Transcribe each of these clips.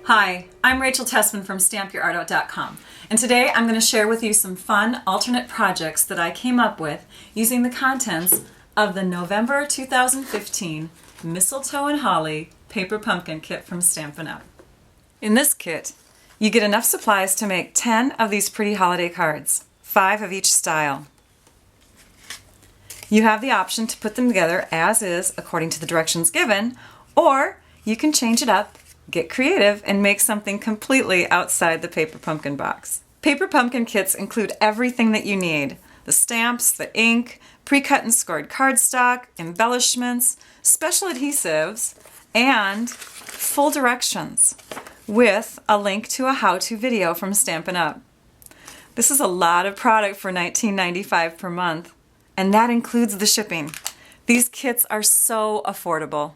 Hi, I'm Rachel Tessman from StampYourArtOut.com, and today I'm going to share with you some fun alternate projects that I came up with using the contents of the November 2015 Mistletoe and Holly Paper Pumpkin Kit from Stampin' Up! In this kit, you get enough supplies to make 10 of these pretty holiday cards, 5 of each style. You have the option to put them together as is according to the directions given, or you can change it up, get creative, and make something completely outside the paper pumpkin box. Paper pumpkin kits include everything that you need: the stamps, the ink, pre-cut and scored cardstock, embellishments, special adhesives, and full directions with a link to a how-to video from Stampin' Up! This is a lot of product for $19.95 per month, and that includes the shipping. These kits are so affordable.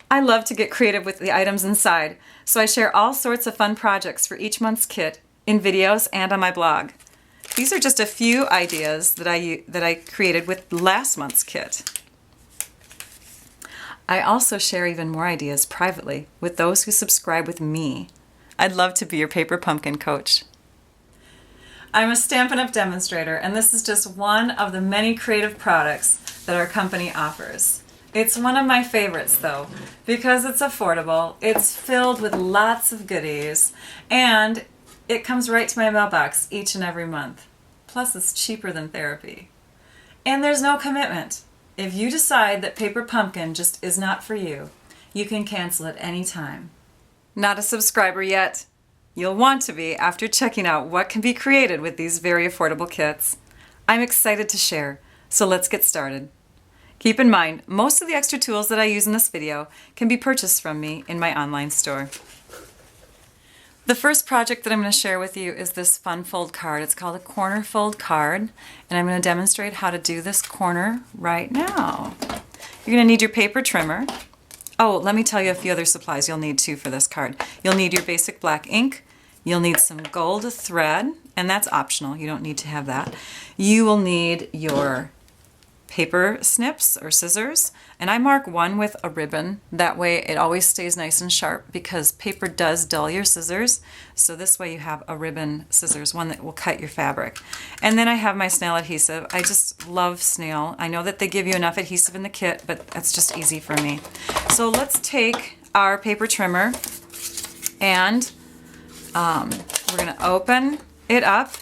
I love to get creative with the items inside, so I share all sorts of fun projects for each month's kit in videos and on my blog. These are just a few ideas that I created with last month's kit. I also share even more ideas privately with those who subscribe with me. I'd love to be your paper pumpkin coach. I'm a Stampin' Up! Demonstrator, and this is just one of the many creative products that our company offers. It's one of my favorites though, because it's affordable, it's filled with lots of goodies, and it comes right to my mailbox each and every month. Plus it's cheaper than therapy. And there's no commitment. If you decide that paper pumpkin just is not for you, you can cancel at any time. Not a subscriber yet? You'll want to be after checking out what can be created with these very affordable kits. I'm excited to share, so let's get started. Keep in mind, most of the extra tools that I use in this video can be purchased from me in my online store. The first project that I'm going to share with you is this fun fold card. It's called a corner fold card, and I'm going to demonstrate how to do this corner right now. You're going to need your paper trimmer. Oh, let me tell you a few other supplies you'll need too for this card. You'll need your basic black ink. You'll need some gold thread, and that's optional. You don't need to have that. You will need your paper snips or scissors, and I mark one with a ribbon. That way it always stays nice and sharp because paper does dull your scissors. So this way you have a ribbon scissors, one that will cut your fabric. And then I have my snail adhesive. I just love snail. I know that they give you enough adhesive in the kit, but that's just easy for me. So let's take our paper trimmer and we're going to open it up,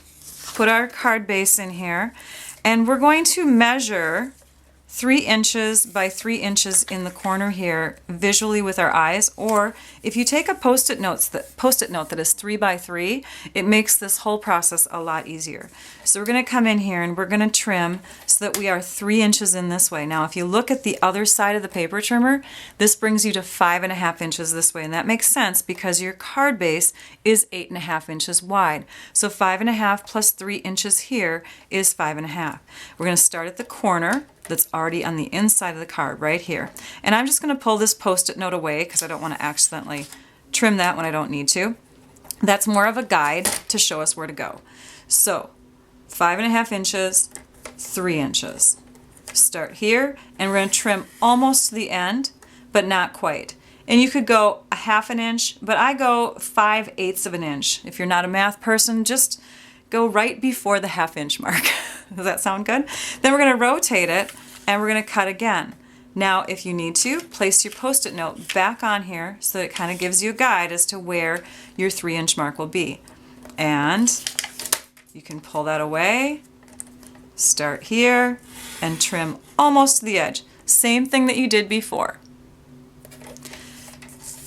put our card base in here, and we're going to measure 3 inches by 3 inches in the corner here visually with our eyes, or if you take a post-it note that is 3 by 3, it makes this whole process a lot easier. So we're going to come in here and we're going to trim so that we are 3 inches in this way. Now if you look at the other side of the paper trimmer, this brings you to 5.5 inches this way, and that makes sense because your card base is 8.5 inches wide. So 5.5 plus 3 inches here is 5.5. We're going to start at the corner that's already on the inside of the card right here. And I'm just going to pull this post-it note away because I don't want to accidentally trim that when I don't need to. That's more of a guide to show us where to go. So 5.5 inches, 3 inches. Start here, and we're going to trim almost to the end, but not quite. And you could go 1/2 inch, but I go 5/8 of an inch. If you're not a math person, just go right before the 1/2 inch mark. Does that sound good? Then we're going to rotate it and we're going to cut again. Now if you need to, place your post-it note back on here so that it kind of gives you a guide as to where your 3 inch mark will be. And you can pull that away, start here, and trim almost to the edge. Same thing that you did before.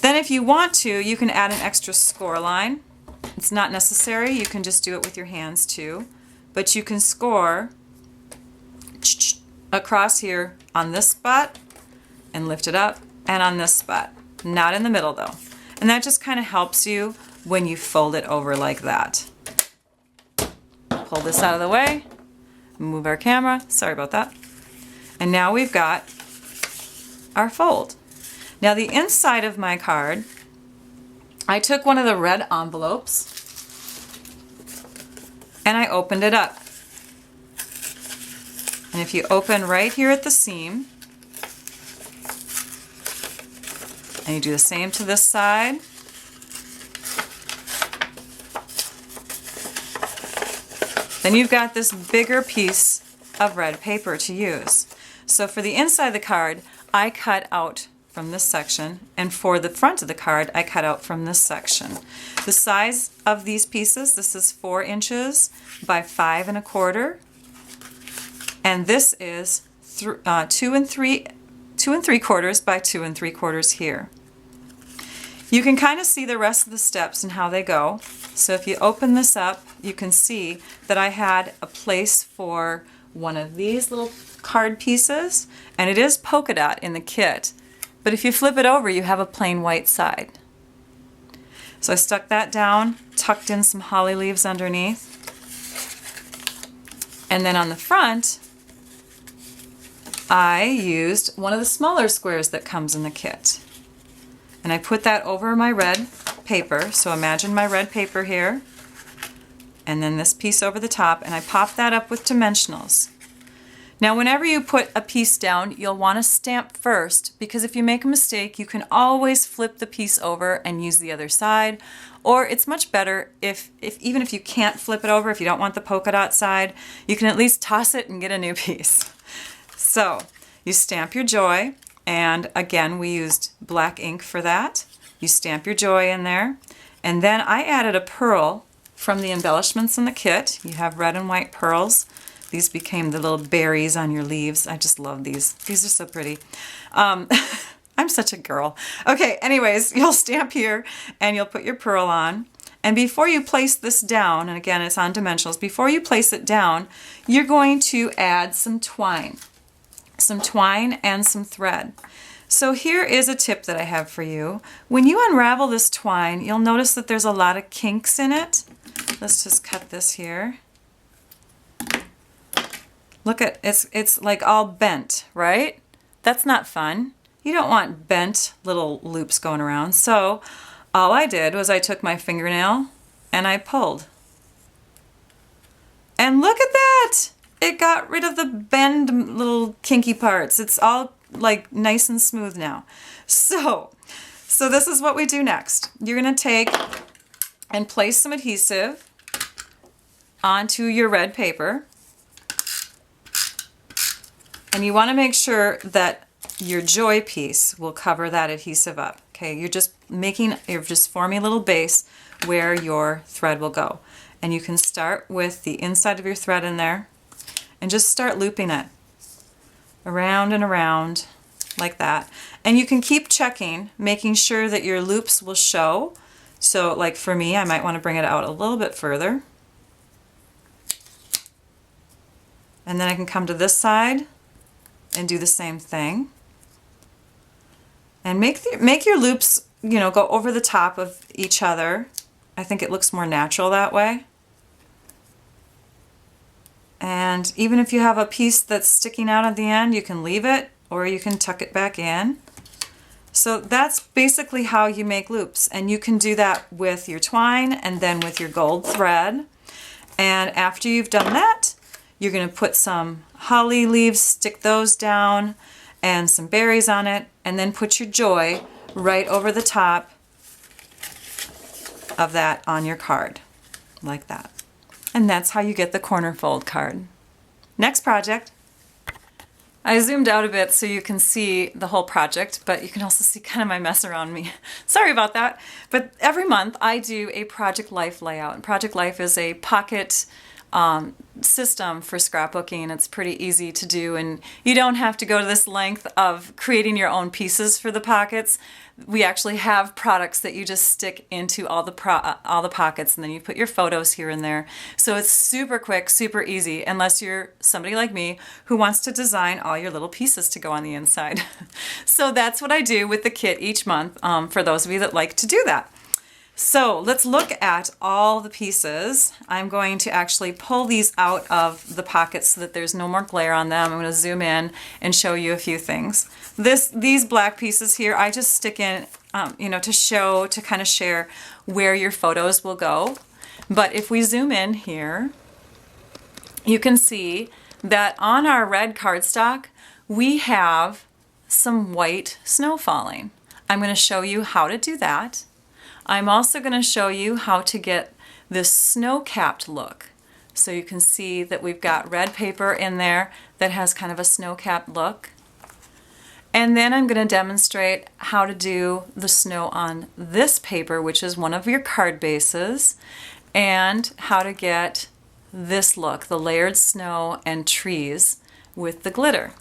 Then if you want to, you can add an extra score line. It's not necessary, you can just do it with your hands too. But you can score across here on this spot and lift it up, and on this spot. Not in the middle though. And that just kind of helps you when you fold it over like that. Pull this out of the way, move our camera, sorry about that. And now we've got our fold. Now the inside of my card, I took one of the red envelopes and I opened it up. And if you open right here at the seam, and you do the same to this side, then you've got this bigger piece of red paper to use. So for the inside of the card, I cut out from this section, and for the front of the card, I cut out from this section. The size of these pieces, this is 4 inches by 5 1/4, and this is 2 3/4 by 2 3/4 here. You can kind of see the rest of the steps and how they go. So if you open this up, you can see that I had a place for one of these little card pieces, and it is polka dot in the kit. But if you flip it over, you have a plain white side. So I stuck that down, tucked in some holly leaves underneath. And then on the front, I used one of the smaller squares that comes in the kit. And I put that over my red paper. So imagine my red paper here. And then this piece over the top, and I pop that up with dimensionals. Now whenever you put a piece down, you'll want to stamp first, because if you make a mistake, you can always flip the piece over and use the other side. Or it's much better if even if you can't flip it over, if you don't want the polka dot side, you can at least toss it and get a new piece. So you stamp your joy, and again we used black ink for that. You stamp your joy in there, and then I added a pearl from the embellishments in the kit. You have red and white pearls. These became the little berries on your leaves. I just love these. These are so pretty. I'm such a girl. Okay, anyways, you'll stamp here and you'll put your pearl on. And before you place this down, and again it's on dimensionals, before you place it down, you're going to add some twine. Some twine and some thread. So here is a tip that I have for you. When you unravel this twine, you'll notice that there's a lot of kinks in it. Let's just cut this here. Look at it's like all bent, right? That's not fun. You don't want bent little loops going around. So all I did was I took my fingernail and I pulled. And look at that! It got rid of the bend little kinky parts. It's all like nice and smooth now. So this is what we do next. You're gonna take and place some adhesive onto your red paper. And you want to make sure that your joy piece will cover that adhesive up. Okay, you're just forming a little base where your thread will go. And you can start with the inside of your thread in there and just start looping it around and around like that. And you can keep checking, making sure that your loops will show. So like for me, I might want to bring it out a little bit further. And then I can come to this side and do the same thing. And make your loops, you know, go over the top of each other. I think it looks more natural that way. And even if you have a piece that's sticking out at the end, you can leave it or you can tuck it back in. So that's basically how you make loops. And you can do that with your twine and then with your gold thread. And after you've done that, you're going to put some holly leaves, stick those down, and some berries on it, and then put your joy right over the top of that on your card, like that. And that's how you get the corner fold card. Next project. I zoomed out a bit so you can see the whole project, but you can also see kind of my mess around me. Sorry about that. But every month I do a Project Life layout. And Project Life is a pocket system for scrapbooking. It's pretty easy to do, and you don't have to go to this length of creating your own pieces for the pockets. We actually have products that you just stick into all the pockets, and then you put your photos here and there. So it's super quick, super easy, unless you're somebody like me who wants to design all your little pieces to go on the inside. So that's what I do with the kit each month, for those of you that like to do that. So let's look at all the pieces. I'm going to actually pull these out of the pockets so that there's no more glare on them. I'm going to zoom in and show you a few things. These black pieces here, I just stick in, to kind of share where your photos will go. But if we zoom in here, you can see that on our red cardstock, we have some white snow falling. I'm going to show you how to do that. I'm also going to show you how to get this snow-capped look. So you can see that we've got red paper in there that has kind of a snow-capped look. And then I'm going to demonstrate how to do the snow on this paper, which is one of your card bases, and how to get this look, the layered snow and trees with the glitter.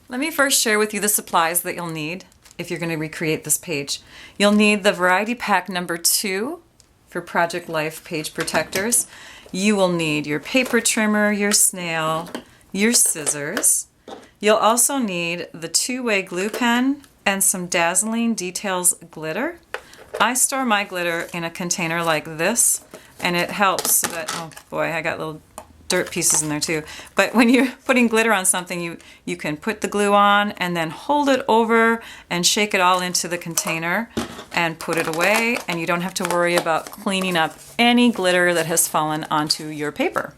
Let me first share with you the supplies that you'll need if you're going to recreate this page. You'll need the Variety Pack number 2 for Project Life page protectors. You will need your paper trimmer, your snail, your scissors. You'll also need the 2-way glue pen and some Dazzling Details glitter. I store my glitter in a container like this, and it helps so that, oh boy, I got little dirt pieces in there too. But when you're putting glitter on something, you can put the glue on and then hold it over and shake it all into the container and put it away, and you don't have to worry about cleaning up any glitter that has fallen onto your paper.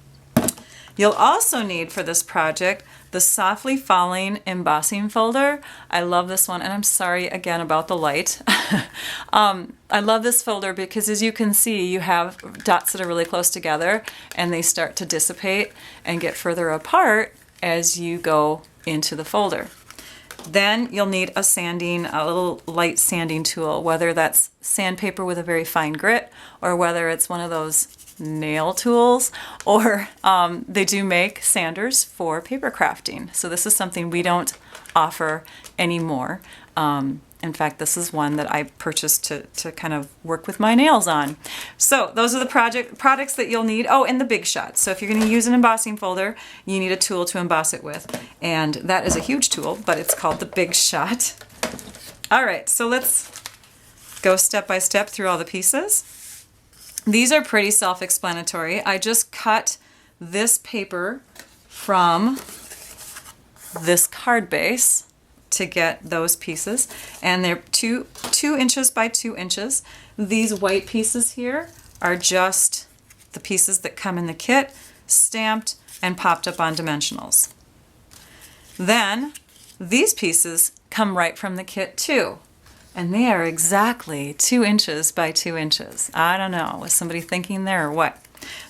You'll also need for this project the Softly Falling embossing folder. I love this one, and I'm sorry again about the light. I love this folder because, as you can see, you have dots that are really close together and they start to dissipate and get further apart as you go into the folder. Then you'll need a little light sanding tool, whether that's sandpaper with a very fine grit or whether it's one of those nail tools, or they do make sanders for paper crafting. So this is something we don't offer anymore. In fact, this is one that I purchased to kind of work with my nails on. So those are the products that you'll need. Oh, and the Big Shot. So if you're going to use an embossing folder, you need a tool to emboss it with. And that is a huge tool, but it's called the Big Shot. All right, so let's go step by step through all the pieces. These are pretty self-explanatory. I just cut this paper from this card base to get those pieces, and they're 2 inches by 2 inches. These white pieces here are just the pieces that come in the kit, stamped and popped up on dimensionals. Then these pieces come right from the kit too. And they are exactly 2 inches by 2 inches. I don't know, was somebody thinking there or what?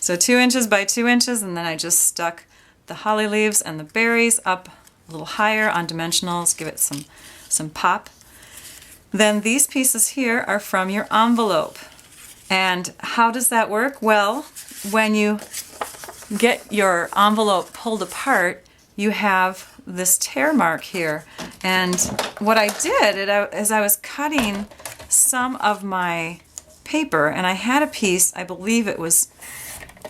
So 2 inches by 2 inches, and then I just stuck the holly leaves and the berries up a little higher on dimensionals, give it some pop. Then these pieces here are from your envelope. And how does that work? Well, when you get your envelope pulled apart, you have this tear mark here. And what I did is I was cutting some of my paper, and I had a piece, I believe it was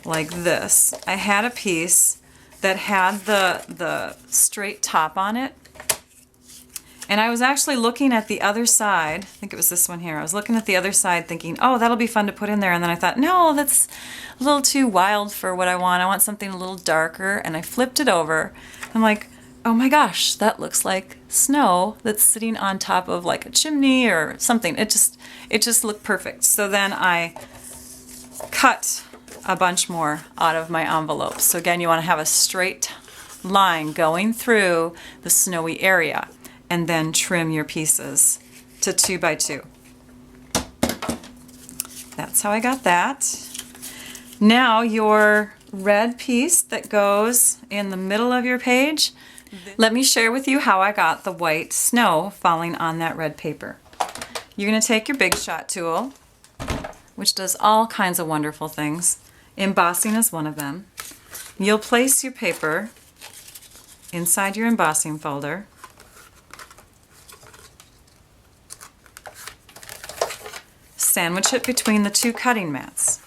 like this. I had a piece that had the straight top on it. And I was actually looking at the other side. I think it was this one here. I was looking at the other side thinking, oh, that'll be fun to put in there. And then I thought, no, that's a little too wild for what I want. I want something a little darker. And I flipped it over. I'm like, oh my gosh, that looks like snow that's sitting on top of like a chimney or something. It just looked perfect. So then I cut a bunch more out of my envelope. So again, you want to have a straight line going through the snowy area, and then trim your pieces to 2 by 2. That's how I got that. Now your red piece that goes in the middle of your page, let me share with you how I got the white snow falling on that red paper. You're going to take your Big Shot tool, which does all kinds of wonderful things. Embossing is one of them. You'll place your paper inside your embossing folder. Sandwich it between the 2 cutting mats.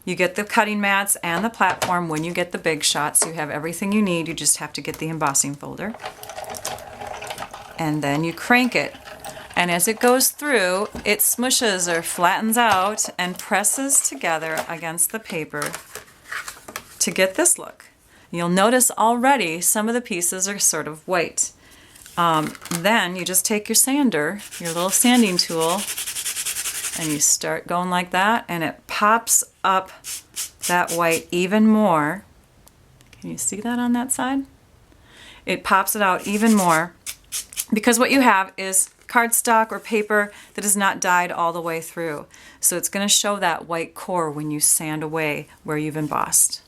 You get the cutting mats and the platform when you get the Big Shot, so you have everything you need. You just have to get the embossing folder. And then you crank it. And as it goes through, it smushes or flattens out and presses together against the paper to get this look. You'll notice already some of the pieces are sort of white. Then you just take your sander, your little sanding tool, and you start going like that, and it pops up that white even more. Can you see that on that side? It pops it out even more because what you have is cardstock or paper that is not dyed all the way through. So it's going to show that white core when you sand away where you've embossed.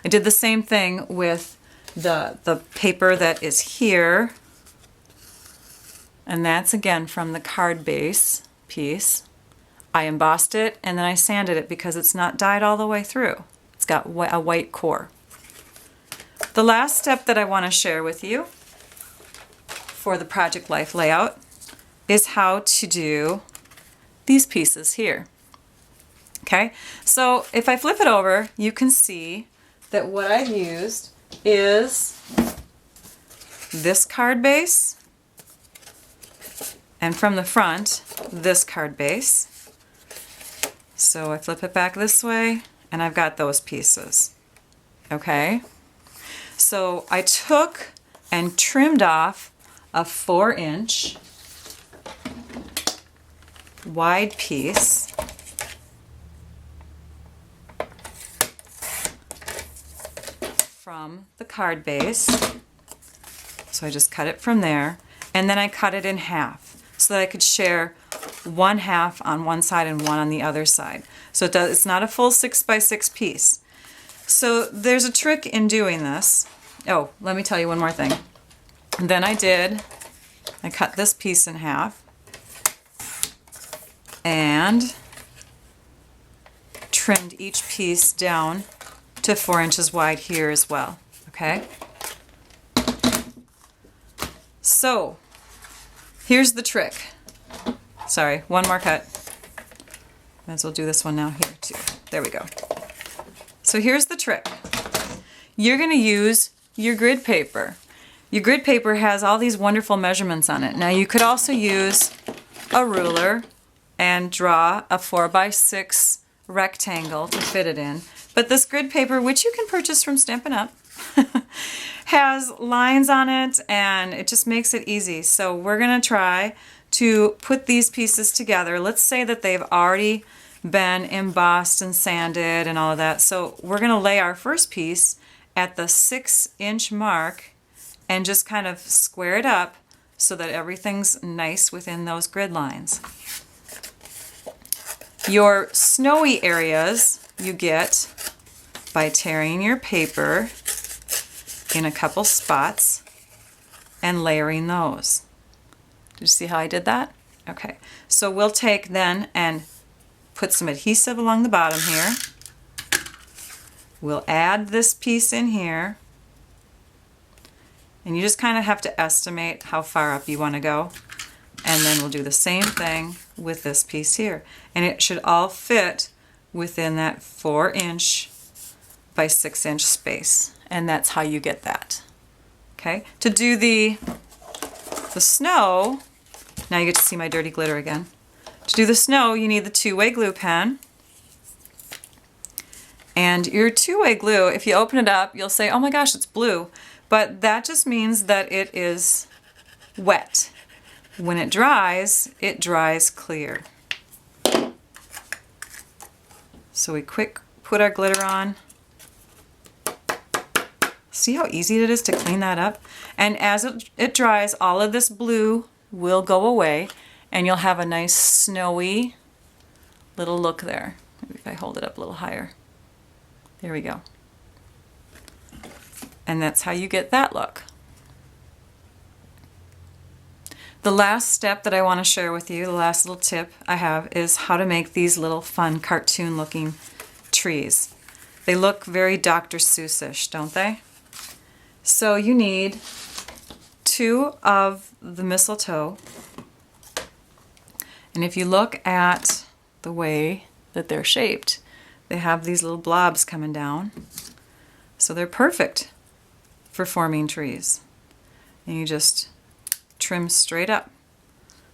I did the same thing with the paper that is here. And that's again from the card base piece. I embossed it and then I sanded it because it's not dyed all the way through. It's got a white core. The last step that I want to share with you for the Project Life layout is how to do these pieces here. Okay, so if I flip it over, you can see that what I've used is this card base, and from the front, this card base. So I flip it back this way, and I've got those pieces. Okay, so I took and trimmed off a 4-inch wide piece from the card base. So I just cut it from there, and then I cut it in half so that I could share 1/2 on one side and one on the other side. So it's not a full 6x6 piece. So there's a trick in doing this. Oh, let me tell you one more thing. And then I cut this piece in half and trimmed each piece down to 4 inches wide here as well. Okay? So here's the trick. Sorry, one more cut. Might as well do this one now here too. There we go. So here's the trick. You're going to use your grid paper. Your grid paper has all these wonderful measurements on it. Now you could also use a ruler and draw a 4x6 rectangle to fit it in. But this grid paper, which you can purchase from Stampin' Up, has lines on it and it just makes it easy. So we're going to try to put these pieces together. Let's say that they've already been embossed and sanded and all of that. So we're going to lay our first piece at the 6-inch mark and just kind of square it up so that everything's nice within those grid lines. Your snowy areas you get by tearing your paper in a couple spots and layering those. Did you see how I did that? Okay, so we'll take then and put some adhesive along the bottom here. We'll add this piece in here, and you just kind of have to estimate how far up you want to go, and then we'll do the same thing with this piece here, and it should all fit within that 4-inch by 6-inch space, and that's how you get that. Okay, to do the snow, now you get to see my dirty glitter again. To do the snow, you need the 2-way glue pen. And your 2-way glue, if you open it up, you'll say, oh my gosh, it's blue. But that just means that it is wet. When it dries clear. So we quick put our glitter on. See how easy it is to clean that up? And as it dries, all of this blue will go away and you'll have a nice snowy little look there. Maybe if I hold it up a little higher. There we go. And that's how you get that look. The last step that I want to share with you, the last little tip I have, is how to make these little fun cartoon looking trees. They look very Dr. Seuss-ish, don't they? So you need 2 of the mistletoe, and if you look at the way that they're shaped, they have these little blobs coming down, so they're perfect for forming trees. And you just trim straight up.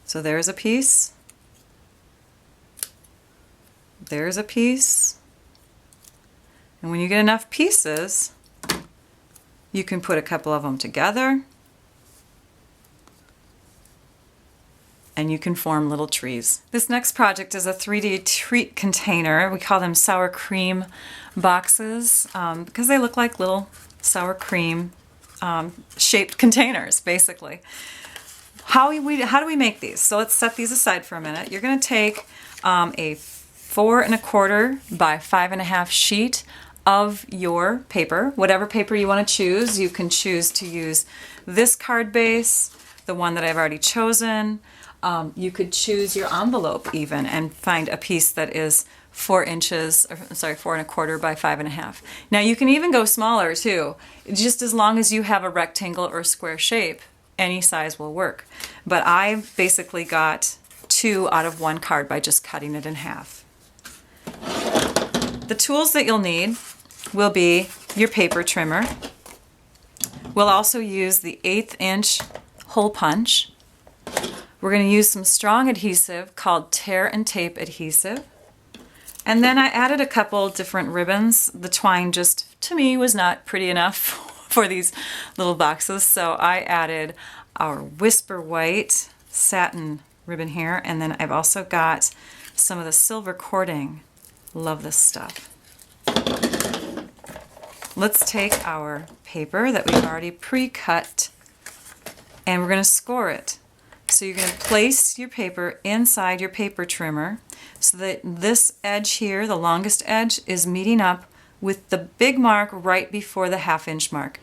So there's a piece, there's a piece, and when you get enough pieces, you can put a couple of them together and you can form little trees. This next project is a 3D treat container. We call them sour cream boxes because they look like little sour cream shaped containers, basically. How do we make these? So let's set these aside for a minute. You're going to take a 4 1/4 by 5 1/2 sheet of your paper, whatever paper you want to choose. You can choose to use this card base, the one that I've already chosen. You could choose your envelope even and find a piece that is 4 inches, or, sorry, 4¼ by 5½. Now you can even go smaller too, just as long as you have a rectangle or square shape, any size will work. But I basically got 2 out of 1 card by just cutting it in half. The tools that you'll need will be your paper trimmer. We'll also use the 1/8 inch hole punch. We're going to use some strong adhesive called Tear and Tape Adhesive. And then I added a couple different ribbons. The twine just, to me, was not pretty enough for these little boxes, so I added our Whisper White satin ribbon here, and then I've also got some of the silver cording. Love this stuff. Let's take our paper that we've already pre-cut and we're going to score it. So you're going to place your paper inside your paper trimmer so that this edge here, the longest edge, is meeting up with the big mark right before the 1/2 inch mark.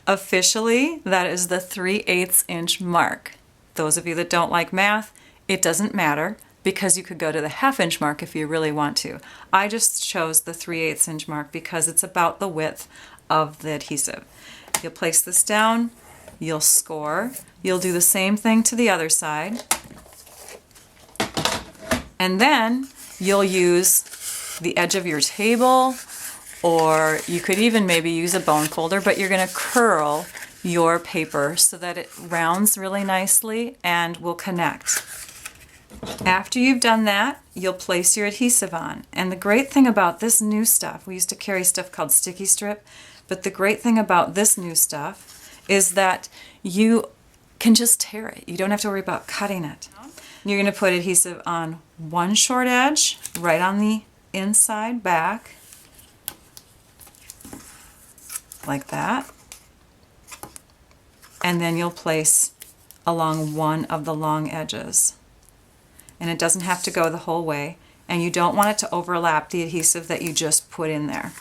Officially, that is the 3/8 inch mark. Those of you that don't like math, it doesn't matter because you could go to the 1/2 inch mark if you really want to. I just chose the 3/8 inch mark because it's about the width of the adhesive. You'll place this down, you'll score, you'll do the same thing to the other side, and then you'll use the edge of your table, or you could even maybe use a bone folder, but you're going to curl your paper so that it rounds really nicely and will connect. After you've done that, you'll place your adhesive on. And the great thing about this new stuff, we used to carry stuff called sticky strip, but the great thing about this new stuff is that you can just tear it. You don't have to worry about cutting it. You're going to put adhesive on one short edge, right on the inside back, like that. And then you'll place along one of the long edges. And it doesn't have to go the whole way, and you don't want it to overlap the adhesive that you just put in there.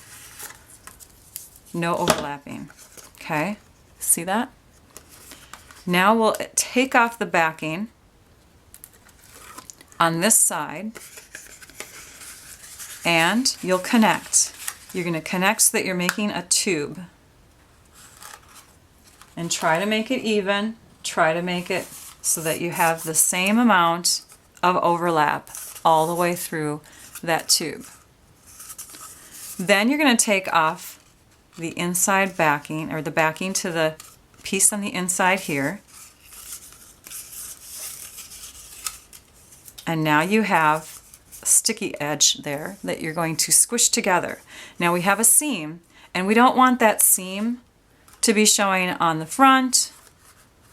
No overlapping. Okay, see that? Now we'll take off the backing on this side, and you'll connect. You're going to connect so that you're making a tube. And try to make it even. Try to make it so that you have the same amount of overlap all the way through that tube. Then you're going to take off the inside backing, or the backing to the piece on the inside here. And now you have a sticky edge there that you're going to squish together. Now we have a seam, and we don't want that seam to be showing on the front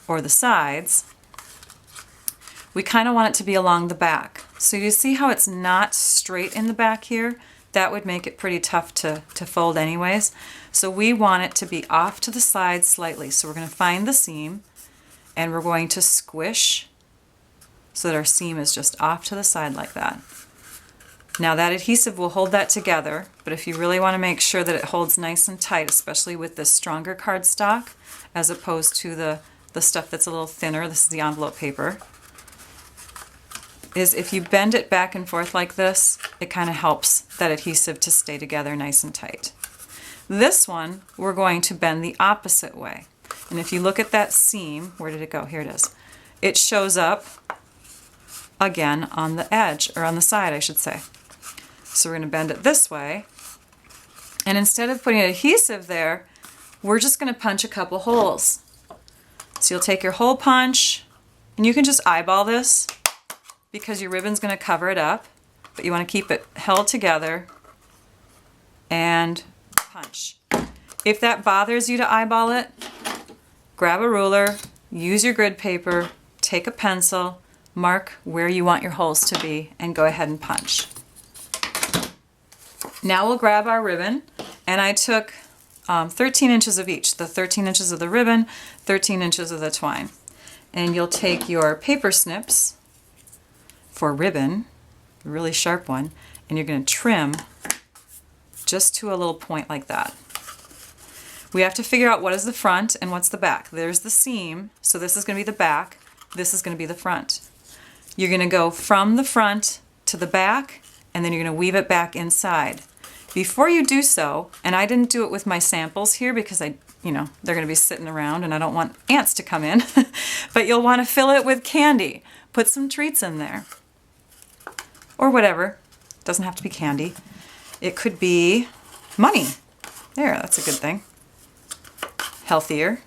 or the sides. We kind of want it to be along the back. So you see how it's not straight in the back here? That would make it pretty tough to fold anyways. So we want it to be off to the side slightly. So we're going to find the seam and we're going to squish so that our seam is just off to the side like that. Now that adhesive will hold that together, but if you really want to make sure that it holds nice and tight, especially with this stronger cardstock as opposed to the stuff that's a little thinner, this is the envelope paper, is if you bend it back and forth like this, it kind of helps that adhesive to stay together nice and tight. This one, we're going to bend the opposite way. And if you look at that seam, where did it go? Here it is. It shows up again on the edge, or on the side, I should say. So we're going to bend it this way. And instead of putting adhesive there, we're just going to punch a couple holes. So you'll take your hole punch, and you can just eyeball this, because your ribbon's going to cover it up, but you want to keep it held together and punch. If that bothers you to eyeball it, grab a ruler, use your grid paper, take a pencil, mark where you want your holes to be, and go ahead and punch. Now we'll grab our ribbon, and I took 13 inches of each, the 13 inches of the ribbon, 13 inches of the twine. And you'll take your paper snips for ribbon, a really sharp one, and you're going to trim just to a little point like that. We have to figure out what is the front and what's the back. There's the seam, so this is going to be the back, this is going to be the front. You're going to go from the front to the back, and then you're going to weave it back inside. Before you do so, and I didn't do it with my samples here because they're going to be sitting around and I don't want ants to come in, but you'll want to fill it with candy. Put some treats in there. Or whatever. Doesn't have to be candy. It could be money. There, that's a good thing. Healthier.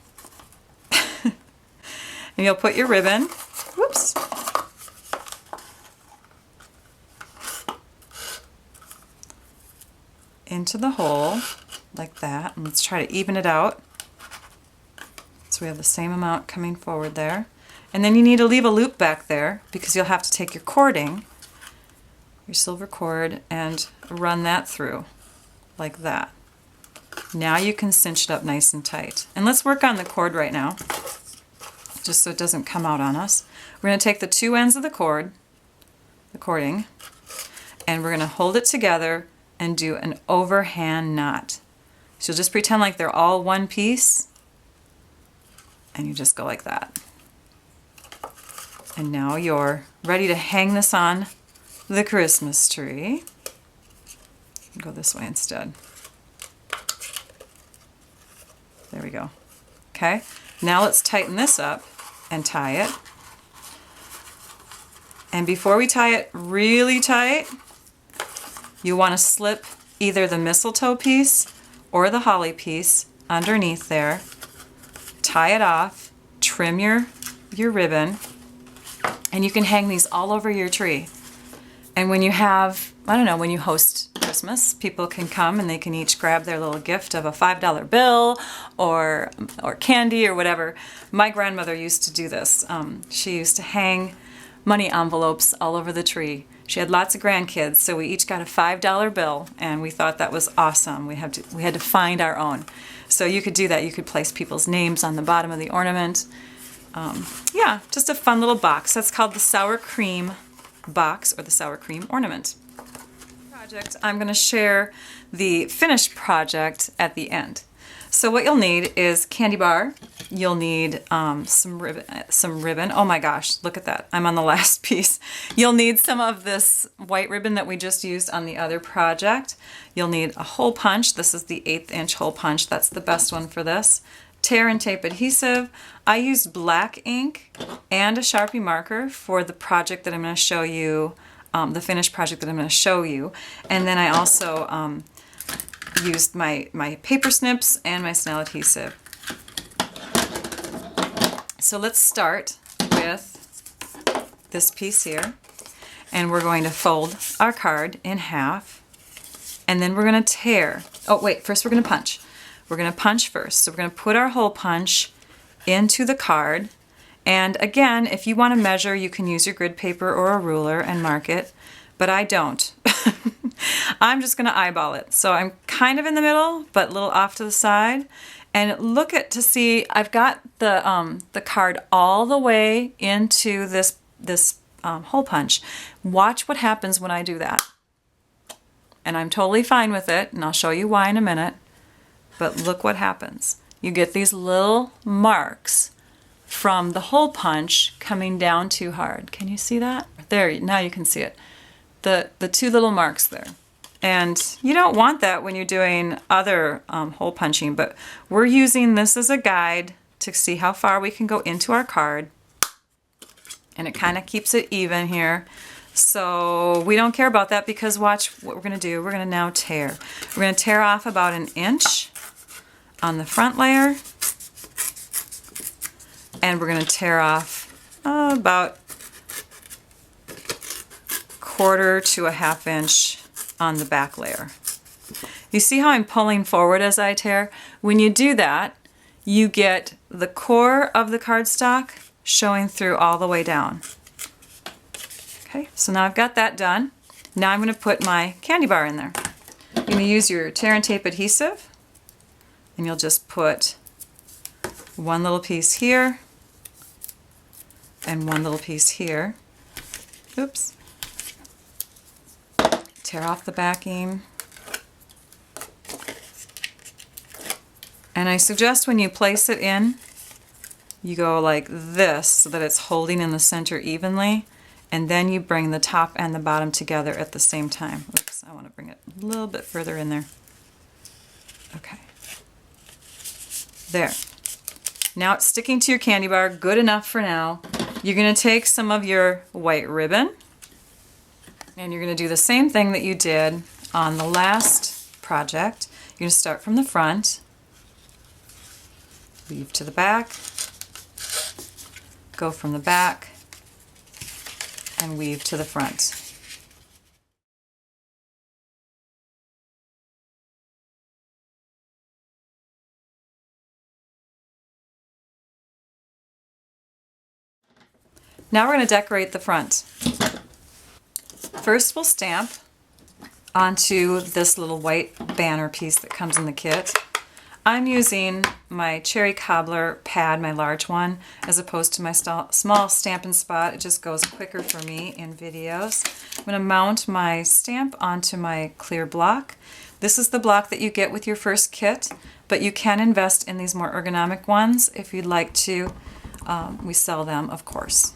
And you'll put your ribbon, whoops, into the hole like that. And let's try to even it out. So we have the same amount coming forward there. And then you need to leave a loop back there because you'll have to take your cording, your silver cord, and run that through like that. Now you can cinch it up nice and tight. And let's work on the cord right now, just so it doesn't come out on us. We're going to take the two ends of the cord, the cording, and we're going to hold it together and do an overhand knot. So you'll just pretend like they're all one piece, and you just go like that. And now you're ready to hang this on the Christmas tree. Go this way instead. There we go. Okay, now let's tighten this up and tie it. And before we tie it really tight, you want to slip either the mistletoe piece or the holly piece underneath there, tie it off, trim your ribbon, and you can hang these all over your tree. And when you have, I don't know, when you host Christmas, people can come and they can each grab their little gift of a $5 bill or candy or whatever. My grandmother used to do this. She used to hang money envelopes all over the tree. She had lots of grandkids, so we each got a $5 bill, and we thought that was awesome. We had to find our own. So you could do that. You could place people's names on the bottom of the ornament. Yeah, just a fun little box. That's called the sour cream box or the sour cream ornament. I'm going to share the finished project at the end. So what you'll need is candy bar. You'll need some ribbon. Oh my gosh, look at that. I'm on the last piece. You'll need some of this white ribbon that we just used on the other project. You'll need a hole punch. This is the 1/8 inch hole punch. That's the best one for this. Tear and tape adhesive. I used black ink and a Sharpie marker for the project that I'm going to show you, the finished project that I'm going to show you. And then I also used my paper snips and my snail adhesive. So let's start with this piece here. And we're going to fold our card in half. And then we're going to tear. Oh wait, first we're going to punch. We're going to punch first. So we're going to put our hole punch into the card. And again, if you want to measure, you can use your grid paper or a ruler and mark it, but I don't. I'm just going to eyeball it. So I'm kind of in the middle, but a little off to the side. And look to see, I've got the card all the way into this hole punch. Watch what happens when I do that. And I'm totally fine with it, and I'll show you why in a minute. But look what happens. You get these little marks from the hole punch coming down too hard. Can you see that? There, now you can see it. The two little marks there. And you don't want that when you're doing other hole punching, but we're using this as a guide to see how far we can go into our card. And it kind of keeps it even here. So we don't care about that because watch what we're going to do. We're going to now tear. We're going to tear off about 1 inch on the front layer. And we're going to tear off about 1/4 to 1/2 inch on the back layer. You see how I'm pulling forward as I tear? When you do that, you get the core of the cardstock showing through all the way down. Okay, so now I've got that done. Now I'm going to put my candy bar in there. You're going to use your tear and tape adhesive, and you'll just put one little piece here and one little piece here. Oops. Tear off the backing. And I suggest when you place it in, you go like this so that it's holding in the center evenly, and then you bring the top and the bottom together at the same time. Oops, I want to bring it a little bit further in there. Okay. There. Now it's sticking to your candy bar, good enough for now. You're going to take some of your white ribbon, and you're going to do the same thing that you did on the last project. You're going to start from the front, weave to the back, go from the back, and weave to the front. Now we're going to decorate the front. First we'll stamp onto this little white banner piece that comes in the kit. I'm using my cherry cobbler pad, my large one, as opposed to my small Stampin' Spot. It just goes quicker for me in videos. I'm going to mount my stamp onto my clear block. This is the block that you get with your first kit, but you can invest in these more ergonomic ones if you'd like to. We sell them, of course.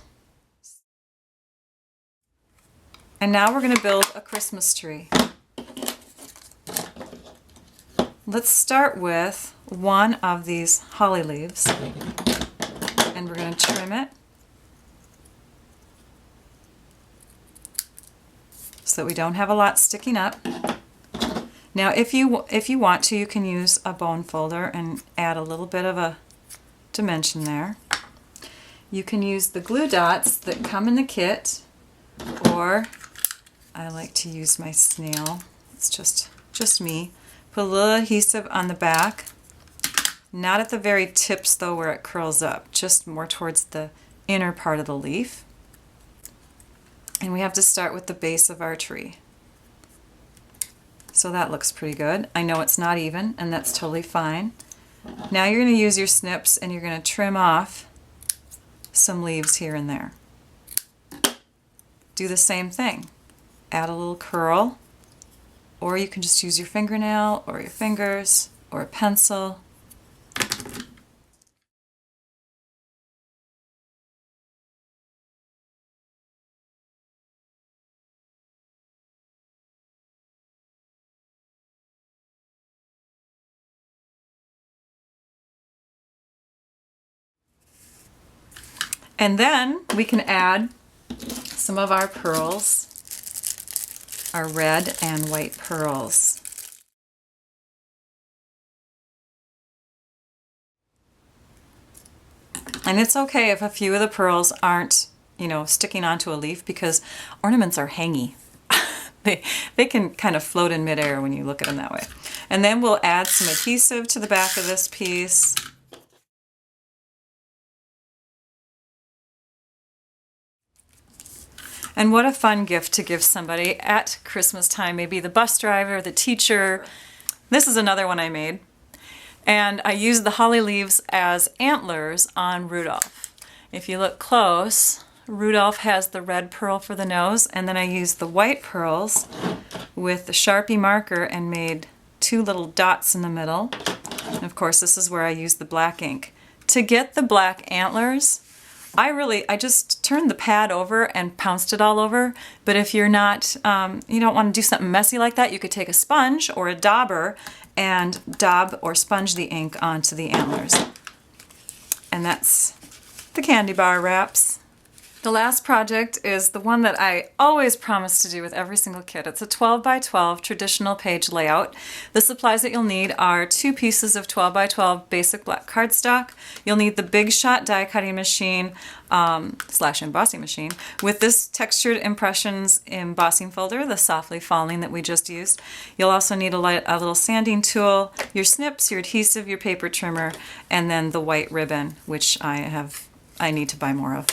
And now we're going to build a Christmas tree. Let's start with one of these holly leaves, and we're going to trim it so that we don't have a lot sticking up. Now if you want to, you can use a bone folder and add a little bit of a dimension there. You can use the glue dots that come in the kit, or I like to use my snail. It's just me. Put a little adhesive on the back, not at the very tips though where it curls up, just more towards the inner part of the leaf. And we have to start with the base of our tree. So that looks pretty good. I know it's not even, and that's totally fine. Now you're going to use your snips and you're going to trim off some leaves here and there. Do the same thing. Add a little curl, or you can just use your fingernail or your fingers or a pencil. And then we can add some of our pearls, our red and white pearls. And it's okay if a few of the pearls aren't, sticking onto a leaf, because ornaments are hangy. They can kind of float in midair when you look at them that way. And then we'll add some adhesive to the back of this piece. And what a fun gift to give somebody at Christmas time, maybe the bus driver, the teacher. This is another one I made. And I used the holly leaves as antlers on Rudolph. If you look close, Rudolph has the red pearl for the nose, and then I used the white pearls with the Sharpie marker and made two little dots in the middle. And of course, this is where I used the black ink. To get the black antlers, I just turned the pad over and pounced it all over, but if you're not, you don't want to do something messy like that, you could take a sponge or a dauber and daub or sponge the ink onto the antlers. And that's the candy bar wraps. The last project is the one that I always promise to do with every single kit. It's a 12 by 12 traditional page layout. The supplies that you'll need are 2 pieces of 12 by 12 basic black cardstock. You'll need the Big Shot die cutting machine / embossing machine with this Textured Impressions embossing folder, the Softly Falling that we just used. You'll also need a little sanding tool, your snips, your adhesive, your paper trimmer, and then the white ribbon, which I need to buy more of.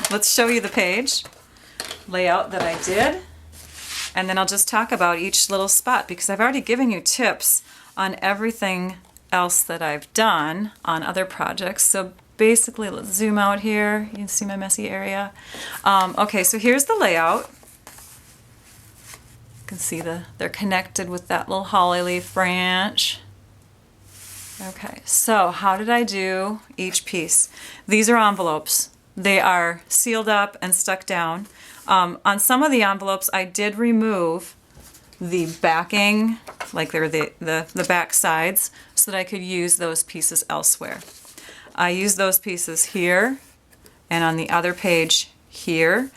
Let's show you the page layout that I did, and then I'll just talk about each little spot, because I've already given you tips on everything else that I've done on other projects. So basically, let's zoom out here. You can see my messy area. Okay, so here's the layout. You can see they're connected with that little holly leaf branch. Okay, so how did I do each piece? These are envelopes. They are sealed up and stuck down. On some of the envelopes, I did remove the backing, like they're the back sides, so that I could use those pieces elsewhere. I use those pieces here and on the other page here,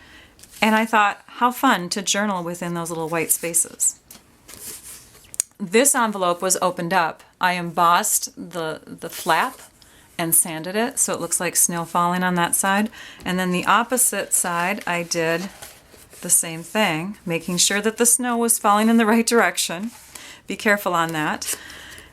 and I thought, how fun to journal within those little white spaces. This envelope was opened up. I embossed the flap and sanded it so it looks like snow falling on that side. And then the opposite side, I did the same thing, making sure that the snow was falling in the right direction. Be careful on that.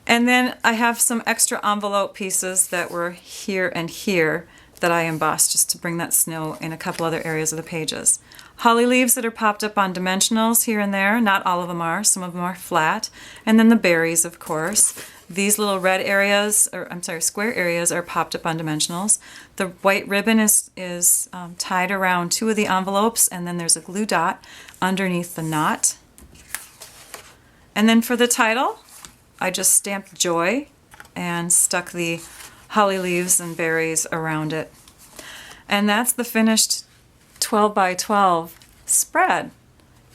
And then I have some extra envelope pieces that were here and here that I embossed just to bring that snow in a couple other areas of the pages. Holly leaves that are popped up on dimensionals here and there. Not all of them are. Some of them are flat. And then the berries, of course. These little red areas, or I'm sorry, square areas are popped up on dimensionals. The white ribbon is tied around two of the envelopes, and then there's a glue dot underneath the knot. And then for the title, I just stamped Joy and stuck the holly leaves and berries around it. And that's the finished 12 by 12 spread.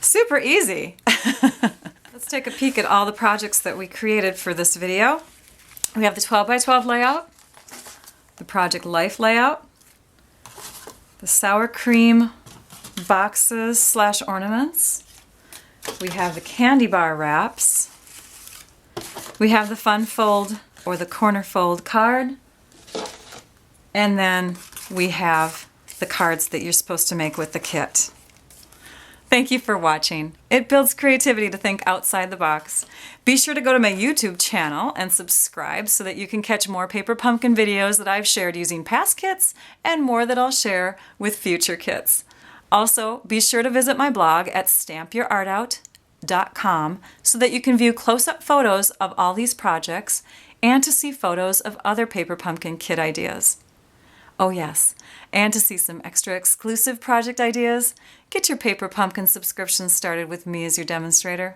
Super easy. Let's take a peek at all the projects that we created for this video. We have the 12 by 12 layout, the Project Life layout, the sour cream boxes / ornaments. We have the candy bar wraps. We have the fun fold or the corner fold card. And then we have the cards that you're supposed to make with the kit. Thank you for watching. It builds creativity to think outside the box. Be sure to go to my YouTube channel and subscribe so that you can catch more paper pumpkin videos that I've shared using past kits and more that I'll share with future kits. Also, be sure to visit my blog at stampyourartout.com so that you can view close-up photos of all these projects and to see photos of other paper pumpkin kit ideas. Oh yes, and to see some extra exclusive project ideas, get your Paper Pumpkin subscription started with me as your demonstrator.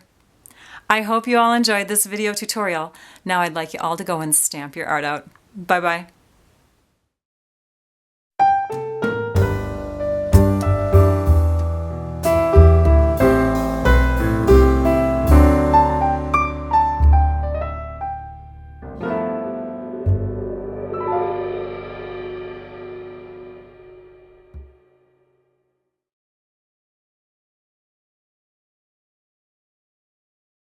I hope you all enjoyed this video tutorial. Now I'd like you all to go and stamp your art out. Bye-bye.